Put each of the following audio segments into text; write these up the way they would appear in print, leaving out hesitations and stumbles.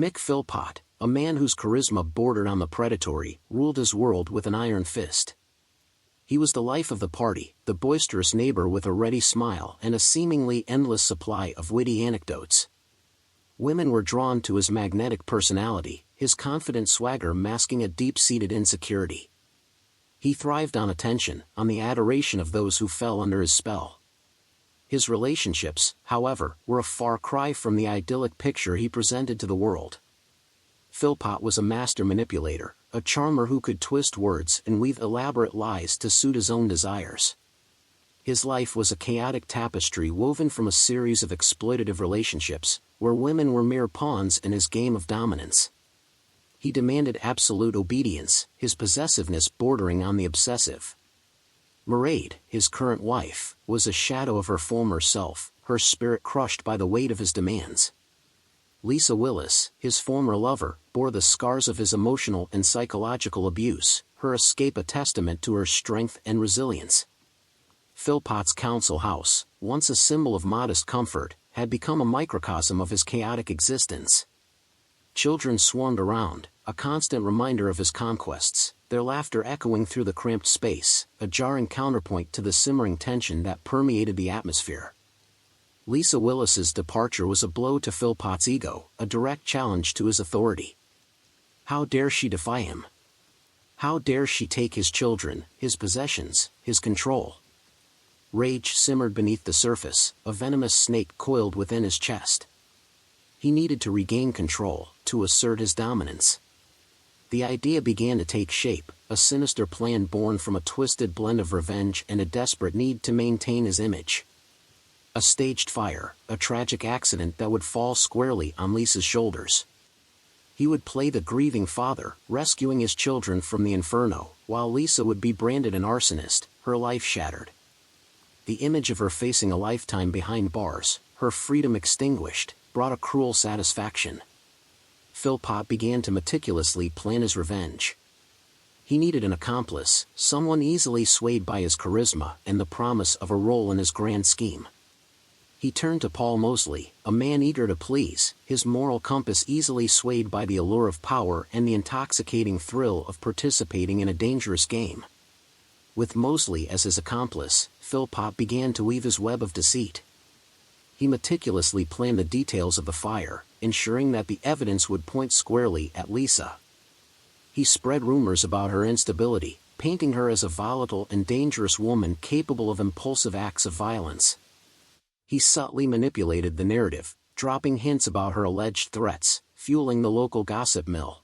Mick Philpott, a man whose charisma bordered on the predatory, ruled his world with an iron fist. He was the life of the party, the boisterous neighbor with a ready smile and a seemingly endless supply of witty anecdotes. Women were drawn to his magnetic personality, his confident swagger masking a deep-seated insecurity. He thrived on attention, on the adoration of those who fell under his spell. His relationships, however, were a far cry from the idyllic picture he presented to the world. Philpott was a master manipulator, a charmer who could twist words and weave elaborate lies to suit his own desires. His life was a chaotic tapestry woven from a series of exploitative relationships, where women were mere pawns in his game of dominance. He demanded absolute obedience, his possessiveness bordering on the obsessive. Mairead, his current wife, was a shadow of her former self, her spirit crushed by the weight of his demands. Lisa Willis, his former lover, bore the scars of his emotional and psychological abuse, her escape a testament to her strength and resilience. Philpott's council house, once a symbol of modest comfort, had become a microcosm of his chaotic existence. Children swarmed around, a constant reminder of his conquests, their laughter echoing through the cramped space, a jarring counterpoint to the simmering tension that permeated the atmosphere. Lisa Willis's departure was a blow to Philpott's ego, a direct challenge to his authority. How dare she defy him? How dare she take his children, his possessions, his control? Rage simmered beneath the surface, a venomous snake coiled within his chest. He needed to regain control, to assert his dominance. The idea began to take shape, a sinister plan born from a twisted blend of revenge and a desperate need to maintain his image. A staged fire, a tragic accident that would fall squarely on Lisa's shoulders. He would play the grieving father, rescuing his children from the inferno, while Lisa would be branded an arsonist, her life shattered. The image of her facing a lifetime behind bars, her freedom extinguished, brought a cruel satisfaction. Philpott began to meticulously plan his revenge. He needed an accomplice, someone easily swayed by his charisma and the promise of a role in his grand scheme. He turned to Paul Mosley, a man eager to please, his moral compass easily swayed by the allure of power and the intoxicating thrill of participating in a dangerous game. With Mosley as his accomplice, Philpott began to weave his web of deceit. He meticulously planned the details of the fire, ensuring that the evidence would point squarely at Lisa. He spread rumors about her instability, painting her as a volatile and dangerous woman capable of impulsive acts of violence. He subtly manipulated the narrative, dropping hints about her alleged threats, fueling the local gossip mill.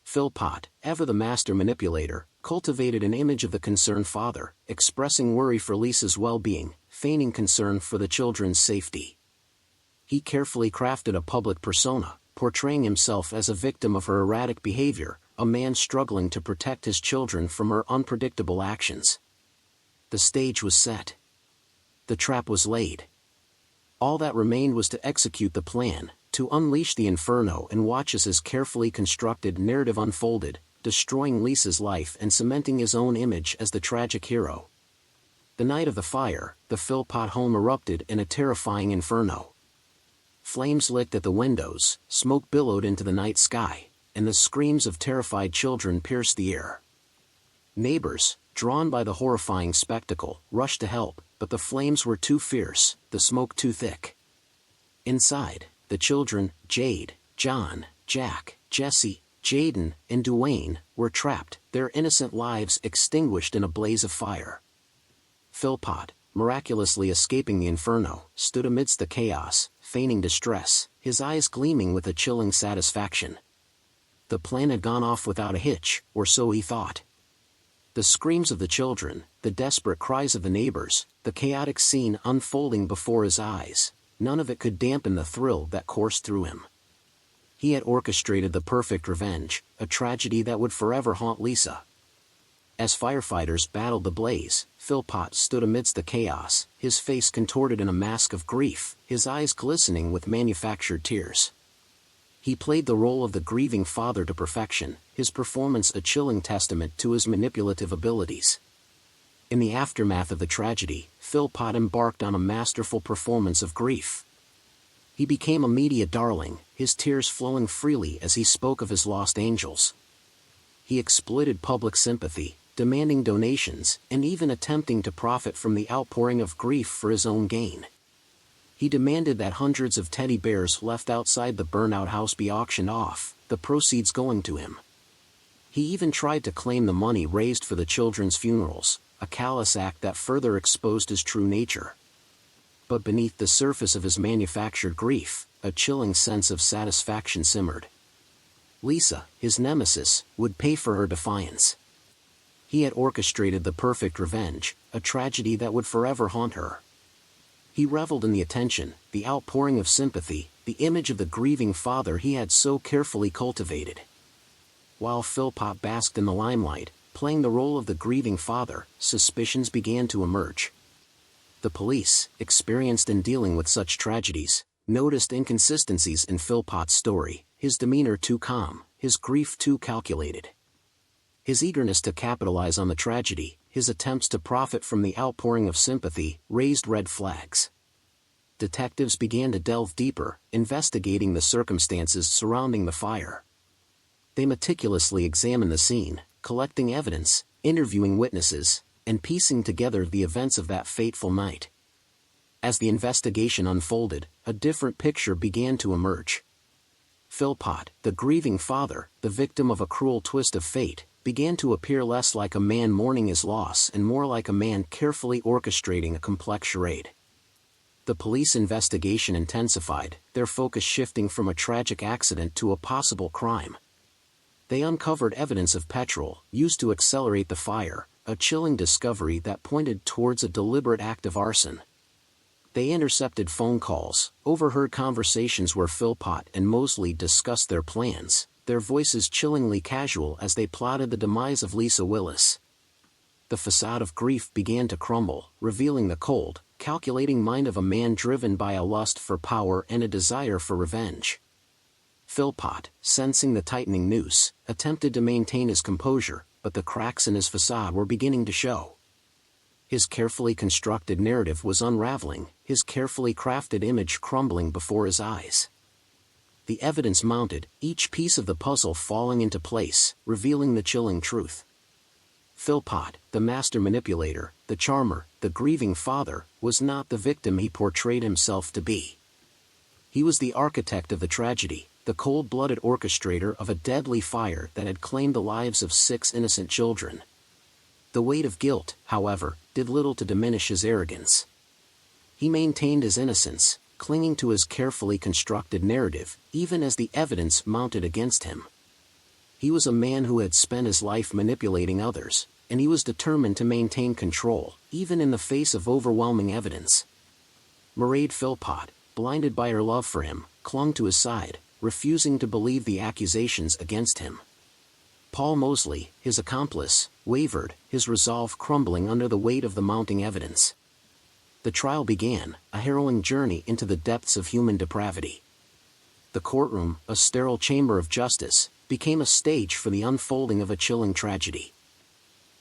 Philpott, ever the master manipulator, cultivated an image of the concerned father, expressing worry for Lisa's well-being, feigning concern for the children's safety. He carefully crafted a public persona, portraying himself as a victim of her erratic behavior, a man struggling to protect his children from her unpredictable actions. The stage was set. The trap was laid. All that remained was to execute the plan, to unleash the inferno and watch as his carefully constructed narrative unfolded, destroying Lisa's life and cementing his own image as the tragic hero. The night of the fire, the Philpott home erupted in a terrifying inferno. Flames licked at the windows, smoke billowed into the night sky, and the screams of terrified children pierced the air. Neighbors, drawn by the horrifying spectacle, rushed to help, but the flames were too fierce, the smoke too thick. Inside, the children, Jade, John, Jack, Jesse, Jaden, and Duane, were trapped, their innocent lives extinguished in a blaze of fire. Philpott, miraculously escaping the inferno, stood amidst the chaos, feigning distress, his eyes gleaming with a chilling satisfaction. The plan had gone off without a hitch, or so he thought. The screams of the children, the desperate cries of the neighbors, the chaotic scene unfolding before his eyes, none of it could dampen the thrill that coursed through him. He had orchestrated the perfect revenge, a tragedy that would forever haunt Lisa. As firefighters battled the blaze, Philpott stood amidst the chaos, his face contorted in a mask of grief, his eyes glistening with manufactured tears. He played the role of the grieving father to perfection, his performance a chilling testament to his manipulative abilities. In the aftermath of the tragedy, Philpott embarked on a masterful performance of grief. He became a media darling, his tears flowing freely as he spoke of his lost angels. He exploited public sympathy, demanding donations, and even attempting to profit from the outpouring of grief for his own gain. He demanded that hundreds of teddy bears left outside the burnout house be auctioned off, the proceeds going to him. He even tried to claim the money raised for the children's funerals, a callous act that further exposed his true nature. But beneath the surface of his manufactured grief, a chilling sense of satisfaction simmered. Lisa, his nemesis, would pay for her defiance. He had orchestrated the perfect revenge, a tragedy that would forever haunt her. He reveled in the attention, the outpouring of sympathy, the image of the grieving father he had so carefully cultivated. While Philpott basked in the limelight, playing the role of the grieving father, suspicions began to emerge. The police, experienced in dealing with such tragedies, noticed inconsistencies in Philpott's story, his demeanor too calm, his grief too calculated. His eagerness to capitalize on the tragedy, his attempts to profit from the outpouring of sympathy, raised red flags. Detectives began to delve deeper, investigating the circumstances surrounding the fire. They meticulously examined the scene, collecting evidence, interviewing witnesses, and piecing together the events of that fateful night. As the investigation unfolded, a different picture began to emerge. Philpott, the grieving father, the victim of a cruel twist of fate, began to appear less like a man mourning his loss and more like a man carefully orchestrating a complex charade. The police investigation intensified, their focus shifting from a tragic accident to a possible crime. They uncovered evidence of petrol, used to accelerate the fire, a chilling discovery that pointed towards a deliberate act of arson. They intercepted phone calls, overheard conversations where Philpott and Mosley discussed their plans, their voices chillingly casual as they plotted the demise of Lisa Willis. The facade of grief began to crumble, revealing the cold, calculating mind of a man driven by a lust for power and a desire for revenge. Philpott, sensing the tightening noose, attempted to maintain his composure, but the cracks in his facade were beginning to show. His carefully constructed narrative was unraveling, his carefully crafted image crumbling before his eyes. The evidence mounted, each piece of the puzzle falling into place, revealing the chilling truth. Philpott, the master manipulator, the charmer, the grieving father, was not the victim he portrayed himself to be. He was the architect of the tragedy, the cold-blooded orchestrator of a deadly fire that had claimed the lives of 6 innocent children. The weight of guilt, however, did little to diminish his arrogance. He maintained his innocence, clinging to his carefully constructed narrative, even as the evidence mounted against him. He was a man who had spent his life manipulating others, and he was determined to maintain control, even in the face of overwhelming evidence. Mairead Philpott, blinded by her love for him, clung to his side, refusing to believe the accusations against him. Paul Mosley, his accomplice, wavered, his resolve crumbling under the weight of the mounting evidence. The trial began, a harrowing journey into the depths of human depravity. The courtroom, a sterile chamber of justice, became a stage for the unfolding of a chilling tragedy.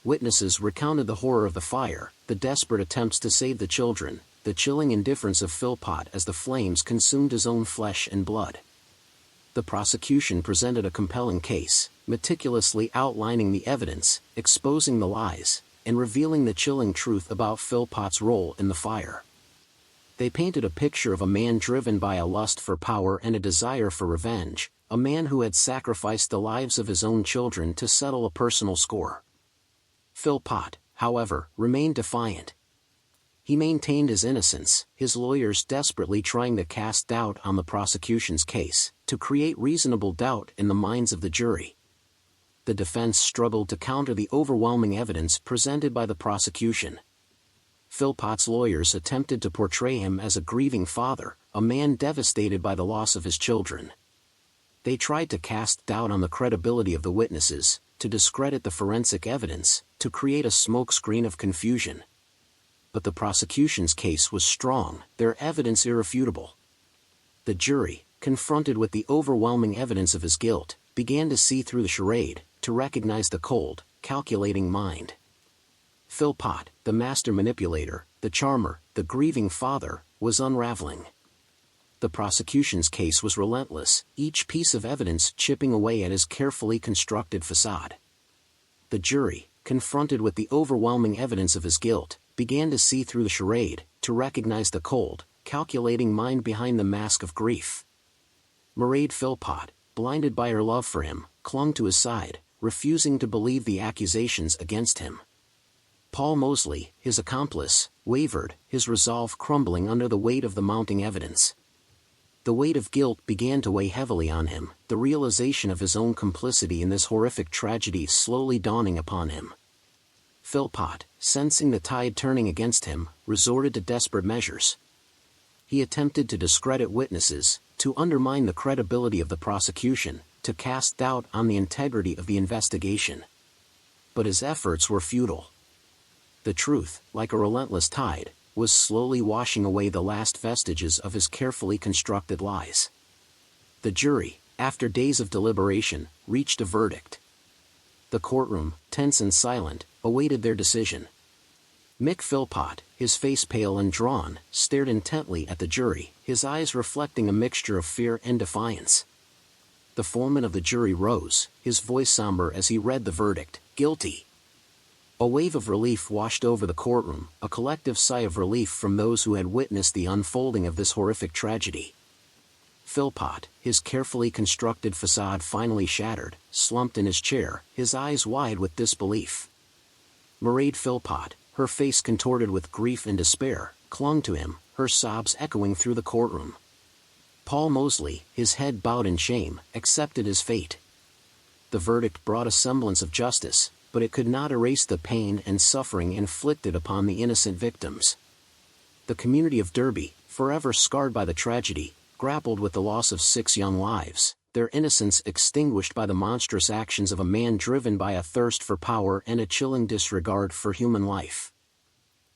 Witnesses recounted the horror of the fire, the desperate attempts to save the children, the chilling indifference of Philpott as the flames consumed his own flesh and blood. The prosecution presented a compelling case, meticulously outlining the evidence, exposing the lies, and revealing the chilling truth about Philpott's role in the fire. They painted a picture of a man driven by a lust for power and a desire for revenge, a man who had sacrificed the lives of his own children to settle a personal score. Philpott, however, remained defiant. He maintained his innocence, his lawyers desperately trying to cast doubt on the prosecution's case, to create reasonable doubt in the minds of the jury. The defense struggled to counter the overwhelming evidence presented by the prosecution. Philpott's lawyers attempted to portray him as a grieving father, a man devastated by the loss of his children. They tried to cast doubt on the credibility of the witnesses, to discredit the forensic evidence, to create a smokescreen of confusion. But the prosecution's case was strong, their evidence irrefutable. The jury, confronted with the overwhelming evidence of his guilt, began to see through the charade, to recognize the cold, calculating mind. Philpott, the master manipulator, the charmer, the grieving father, was unraveling. The prosecution's case was relentless, each piece of evidence chipping away at his carefully constructed facade. The jury, confronted with the overwhelming evidence of his guilt, began to see through the charade, to recognize the cold, calculating mind behind the mask of grief. Mick Philpott, blinded by her love for him, clung to his side, refusing to believe the accusations against him. Paul Mosley, his accomplice, wavered, his resolve crumbling under the weight of the mounting evidence. The weight of guilt began to weigh heavily on him, the realization of his own complicity in this horrific tragedy slowly dawning upon him. Philpott, sensing the tide turning against him, resorted to desperate measures. He attempted to discredit witnesses, to undermine the credibility of the prosecution, to cast doubt on the integrity of the investigation. But his efforts were futile. The truth, like a relentless tide, was slowly washing away the last vestiges of his carefully constructed lies. The jury, after days of deliberation, reached a verdict. The courtroom, tense and silent, awaited their decision. Mick Philpott, his face pale and drawn, stared intently at the jury, his eyes reflecting a mixture of fear and defiance. The foreman of the jury rose, his voice somber as he read the verdict, "Guilty." A wave of relief washed over the courtroom, a collective sigh of relief from those who had witnessed the unfolding of this horrific tragedy. Philpott, his carefully constructed facade finally shattered, slumped in his chair, his eyes wide with disbelief. Mick Philpott, her face contorted with grief and despair, clung to him, her sobs echoing through the courtroom. Paul Mosley, his head bowed in shame, accepted his fate. The verdict brought a semblance of justice, but it could not erase the pain and suffering inflicted upon the innocent victims. The community of Derby, forever scarred by the tragedy, grappled with the loss of 6 young lives, their innocence extinguished by the monstrous actions of a man driven by a thirst for power and a chilling disregard for human life.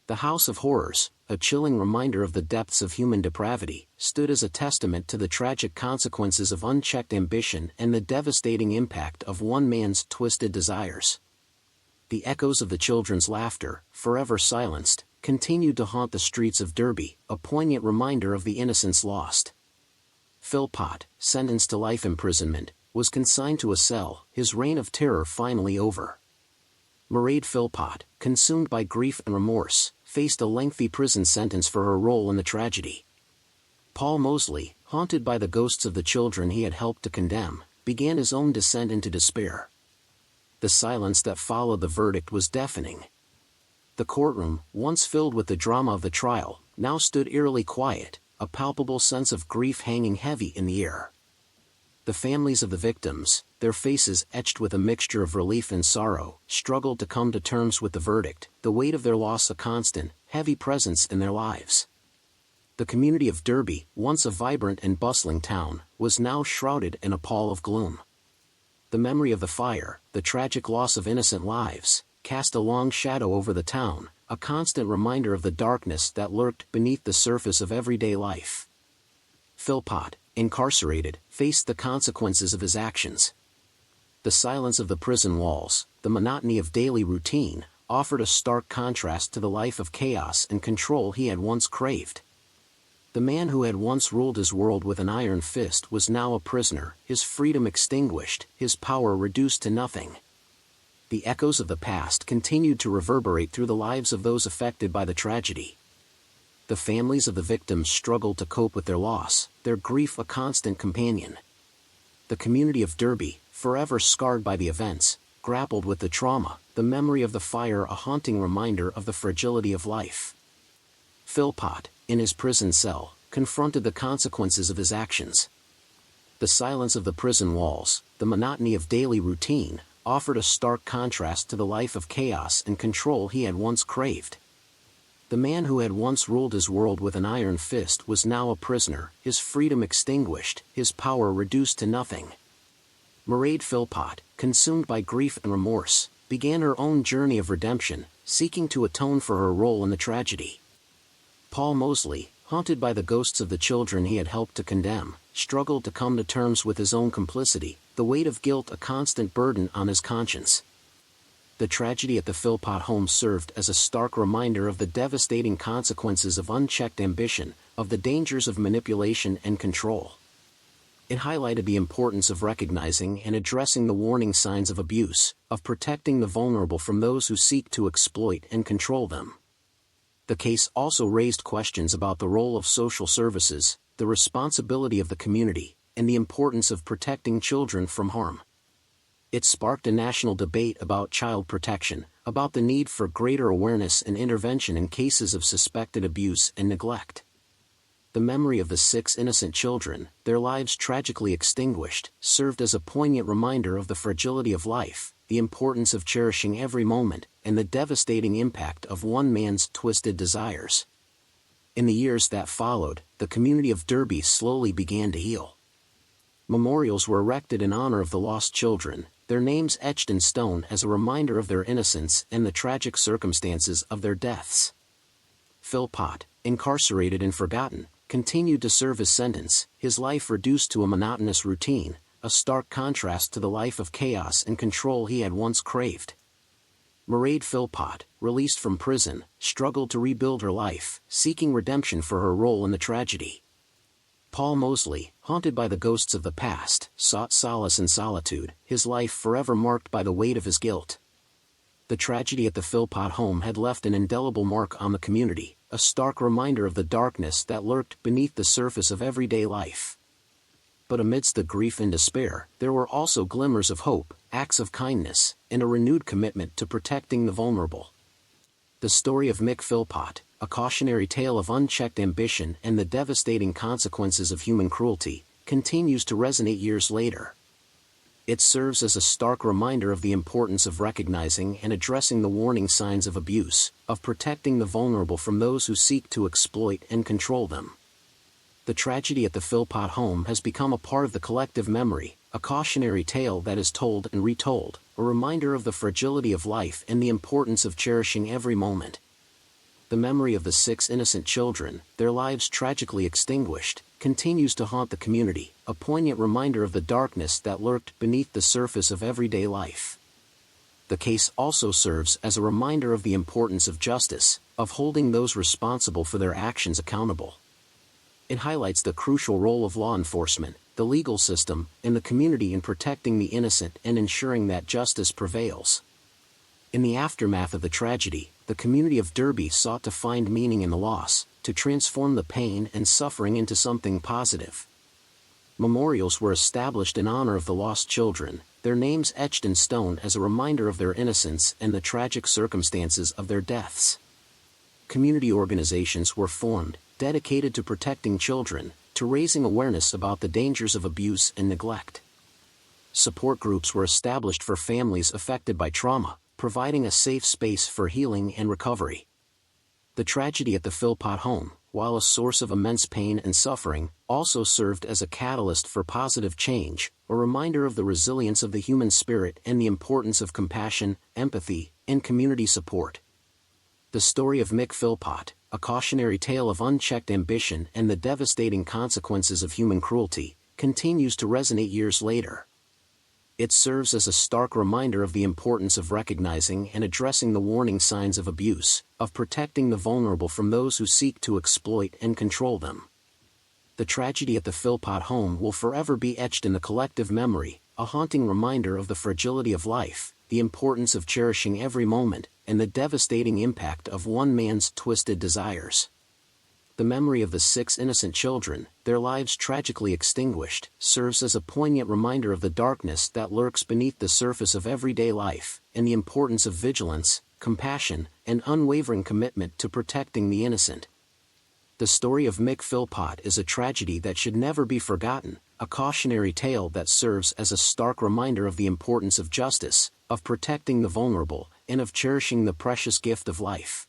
The House of Horrors, a chilling reminder of the depths of human depravity, stood as a testament to the tragic consequences of unchecked ambition and the devastating impact of one man's twisted desires. The echoes of the children's laughter, forever silenced, continued to haunt the streets of Derby, a poignant reminder of the innocence lost. Philpott, sentenced to life imprisonment, was consigned to a cell, his reign of terror finally over. Mick Philpott, consumed by grief and remorse, faced a lengthy prison sentence for her role in the tragedy. Paul Mosley, haunted by the ghosts of the children he had helped to condemn, began his own descent into despair. The silence that followed the verdict was deafening. The courtroom, once filled with the drama of the trial, now stood eerily quiet, a palpable sense of grief hanging heavy in the air. The families of the victims, their faces etched with a mixture of relief and sorrow, struggled to come to terms with the verdict, the weight of their loss a constant, heavy presence in their lives. The community of Derby, once a vibrant and bustling town, was now shrouded in a pall of gloom. The memory of the fire, the tragic loss of innocent lives, cast a long shadow over the town, a constant reminder of the darkness that lurked beneath the surface of everyday life. Philpott, incarcerated, faced the consequences of his actions. The silence of the prison walls, the monotony of daily routine, offered a stark contrast to the life of chaos and control he had once craved. The man who had once ruled his world with an iron fist was now a prisoner, his freedom extinguished, his power reduced to nothing. The echoes of the past continued to reverberate through the lives of those affected by the tragedy. The families of the victims struggled to cope with their loss, their grief a constant companion. The community of Derby, forever scarred by the events, grappled with the trauma, the memory of the fire a haunting reminder of the fragility of life. Philpott, in his prison cell, confronted the consequences of his actions. The silence of the prison walls, the monotony of daily routine, offered a stark contrast to the life of chaos and control he had once craved. The man who had once ruled his world with an iron fist was now a prisoner, his freedom extinguished, his power reduced to nothing. Mick Philpott, consumed by grief and remorse, began her own journey of redemption, seeking to atone for her role in the tragedy. Paul Mosley, haunted by the ghosts of the children he had helped to condemn, struggled to come to terms with his own complicity, the weight of guilt a constant burden on his conscience. The tragedy at the Philpott home served as a stark reminder of the devastating consequences of unchecked ambition, of the dangers of manipulation and control. It highlighted the importance of recognizing and addressing the warning signs of abuse, of protecting the vulnerable from those who seek to exploit and control them. The case also raised questions about the role of social services, the responsibility of the community, and the importance of protecting children from harm. It sparked a national debate about child protection, about the need for greater awareness and intervention in cases of suspected abuse and neglect. The memory of the 6 innocent children, their lives tragically extinguished, served as a poignant reminder of the fragility of life, the importance of cherishing every moment, and the devastating impact of one man's twisted desires. In the years that followed, the community of Derby slowly began to heal. Memorials were erected in honor of the lost children, their names etched in stone as a reminder of their innocence and the tragic circumstances of their deaths. Philpott, incarcerated and forgotten, continued to serve his sentence, his life reduced to a monotonous routine, a stark contrast to the life of chaos and control he had once craved. Mick Philpott, released from prison, struggled to rebuild her life, seeking redemption for her role in the tragedy. Paul Mosley, haunted by the ghosts of the past, sought solace in solitude, his life forever marked by the weight of his guilt. The tragedy at the Philpott home had left an indelible mark on the community, a stark reminder of the darkness that lurked beneath the surface of everyday life. But amidst the grief and despair, there were also glimmers of hope, acts of kindness, and a renewed commitment to protecting the vulnerable. The story of Mick Philpott, a cautionary tale of unchecked ambition and the devastating consequences of human cruelty, continues to resonate years later. It serves as a stark reminder of the importance of recognizing and addressing the warning signs of abuse, of protecting the vulnerable from those who seek to exploit and control them. The tragedy at the Philpott home has become a part of the collective memory, a cautionary tale that is told and retold, a reminder of the fragility of life and the importance of cherishing every moment. The memory of the 6 innocent children, their lives tragically extinguished, continues to haunt the community, a poignant reminder of the darkness that lurked beneath the surface of everyday life. The case also serves as a reminder of the importance of justice, of holding those responsible for their actions accountable. It highlights the crucial role of law enforcement, the legal system, and the community in protecting the innocent and ensuring that justice prevails. In the aftermath of the tragedy, the community of Derby sought to find meaning in the loss, to transform the pain and suffering into something positive. Memorials were established in honor of the lost children, their names etched in stone as a reminder of their innocence and the tragic circumstances of their deaths. Community organizations were formed, dedicated to protecting children, to raising awareness about the dangers of abuse and neglect. Support groups were established for families affected by trauma, providing a safe space for healing and recovery. The tragedy at the Philpott home, while a source of immense pain and suffering, also served as a catalyst for positive change, a reminder of the resilience of the human spirit and the importance of compassion, empathy, and community support. The story of Mick Philpott, a cautionary tale of unchecked ambition and the devastating consequences of human cruelty, continues to resonate years later. It serves as a stark reminder of the importance of recognizing and addressing the warning signs of abuse, of protecting the vulnerable from those who seek to exploit and control them. The tragedy at the Philpott home will forever be etched in the collective memory, a haunting reminder of the fragility of life, the importance of cherishing every moment, and the devastating impact of one man's twisted desires. The memory of the 6 innocent children, their lives tragically extinguished, serves as a poignant reminder of the darkness that lurks beneath the surface of everyday life, and the importance of vigilance, compassion, and unwavering commitment to protecting the innocent. The story of Mick Philpott is a tragedy that should never be forgotten, a cautionary tale that serves as a stark reminder of the importance of justice, of protecting the vulnerable, and of cherishing the precious gift of life.